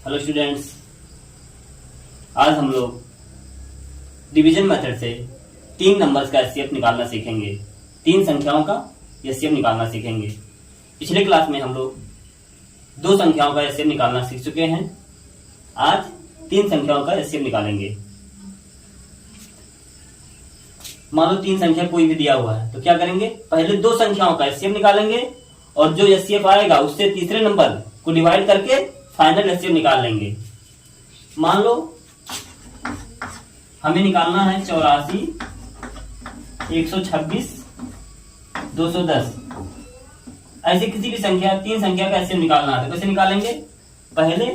Hello students, आज हम लोग डिवीजन मेथड से 3 नंबर्स का एचसीएफ निकालना सीखेंगे। 3 संख्याओं का एचसीएफ निकालना सीखेंगे। पिछले क्लास में हम लोग 2 संख्याओं का एचसीएफ निकालना सीख चुके हैं। आज 3 संख्याओं का एचसीएफ निकालेंगे। मान लो 3 संख्या कोई भी दिया हुआ है तो क्या करेंगे, पहले 2 संख्याओं का एचसीएफ निकालेंगे और जो एचसीएफ आएगा उससे तीसरे नंबर को डिवाइड करके फाइनल एचसीएफ निकाल लेंगे। मान लो हमें निकालना है 84, 126, 210। ऐसे किसी भी संख्या 3 संख्या का एचसीएफ निकालना है तो कैसे निकालेंगे, पहले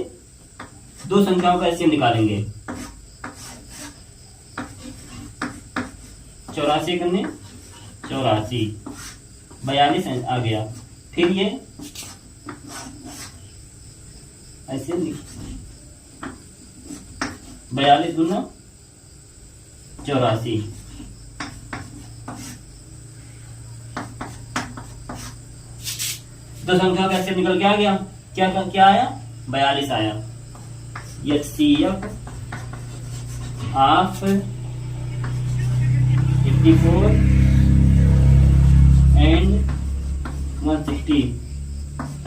2 संख्याओं का एचसीएफ निकालेंगे। 84 करने 84, 42 आ गया। फिर ये ऐसे 42 गुना 84, दो संख्या कैसे निकल के आ गया, क्या आया, 42 आया। एचसीएफ ऑफ 54 एंड 160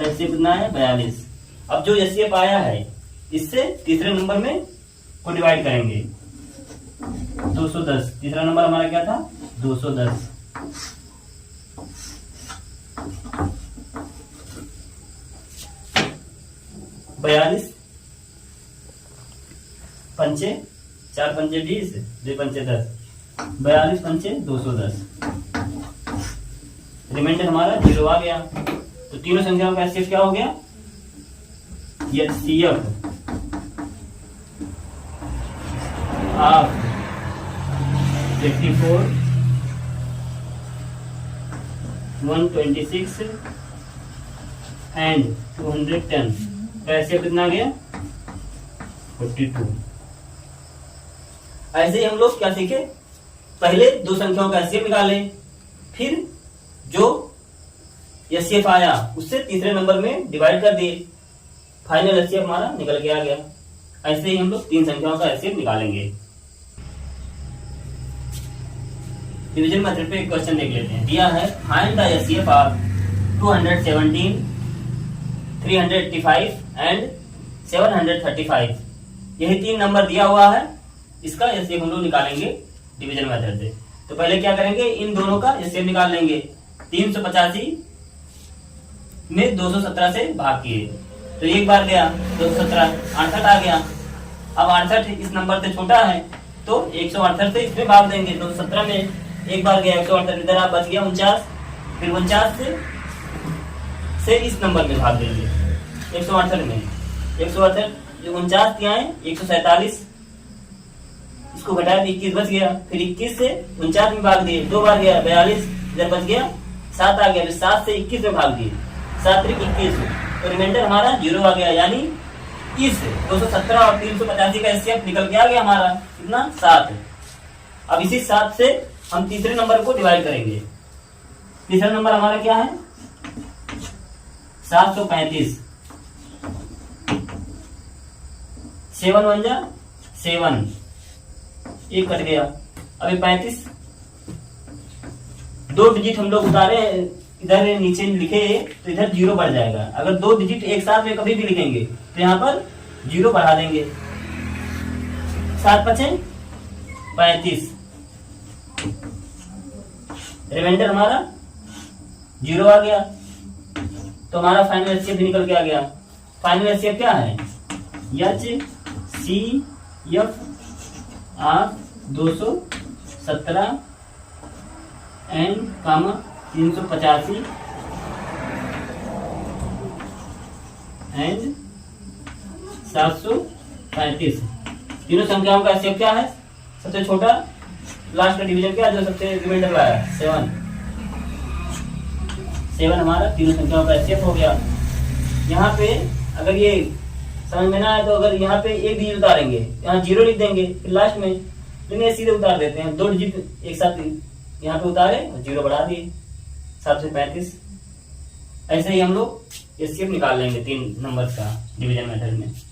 ऐसे कितना है, 42। अब जो एचसीएफ आया है इससे तीसरे नंबर में को डिवाइड करेंगे। 210, तीसरा नंबर हमारा क्या था, 210। बयालीस पंचे 4 पंचे 20, 2 पंचे 10, 42 पंचे 210। रिमाइंडर हमारा 0 आ गया। तो तीनों संख्याओं का एचसीएफ क्या हो गया, एचसीएफ ऑफ 54, 126 एंड 210 का एचसीएफ कितना गया, 42। ऐसे ही हम लोग क्या सीखे, पहले 2 संख्याओं का एचसीएफ निकाले, फिर जो एचसीएफ आया उससे तीसरे नंबर में डिवाइड कर दिए, फाइनल एचसीएफ हमारा निकल के आ गया। ऐसे ही हम लोग 3 संख्याओं का एचसीएफ निकालेंगे। डिवीजन मेथड पे एक क्वेश्चन देख लेते हैं। दिया है find the HCF of 217, 385 and 735। यही 3 नंबर दिया हुआ है, इसका एचसीएफ हम लोग निकालेंगे डिवीजन मेथड से। तो पहले क्या करेंगे, इन दोनों का एचसीएफ निकाल लेंगे। 385 में 217 से भाग किए तो एक बार गया 217, 68 आ गया। अब 68 इस नंबर से छोटा है तो 168 से इसमें भाग देंगे। 217 में एक बार गया 168, इधर आप बच गया 49, फिर 49 से इस नंबर में भाग देंगे 168 में। 168 जो 49 क्या है, 147, इसको घटाया 21 बच गया। फिर 21 से 49 में भाग दिए, 2 बार गया 42, इधर बच गया 7 आ गया। फिर 7 से 21 में भाग दिए, 7 3 21, तो रिमाइंडर हमारा 0 आ गया। यानी इस 217 और 385 का एचसीएफ निकल के आ गया हमारा कितना, 7। अब इसी 7 से हम तीसरे नंबर को डिवाइड करेंगे। तीसरा नंबर हमारा क्या है, 735। 7 1 जा 7, एक कट गया। अभी 35, 2 डिजिट हम लोग उतारे, इधर नीचे लिखे तो इधर 0 बढ़ जाएगा। अगर 2 डिजिट एक साथ में कभी भी लिखेंगे तो यहाँ पर 0 बढ़ा देंगे। 7 5 35, रिमाइंडर हमारा 0 आ गया। तो हमारा फाइनल एचसीएफ भी निकल के आ गया। फाइनल एचसीएफ क्या है, एचसीएफ ऑफ 217 एंड 385 एंड 735। तीनों संख्याओं का एचसीएफ क्या है, सबसे छोटा लास्ट का डिवीजन क्या, जो सबसे रिमाइंडर आया 7 हमारा तीनों संख्याओं का एचसीएफ हो गया। यहाँ पे अगर ये समझ में ना आए तो अगर यहाँ पे एक डिजिट उतारेंगे, यहाँ 0 लिख देंगे, फिर लास्ट में लेकिन सीधे उतार देते हैं। 2 डिजिट एक साथ यहाँ पे उतारे और 0 बढ़ा दिए, 7 से 35। ऐसे ही हम लोग एचसीएफ निकाल लेंगे 3 नंबर का डिवीजन मेथड में।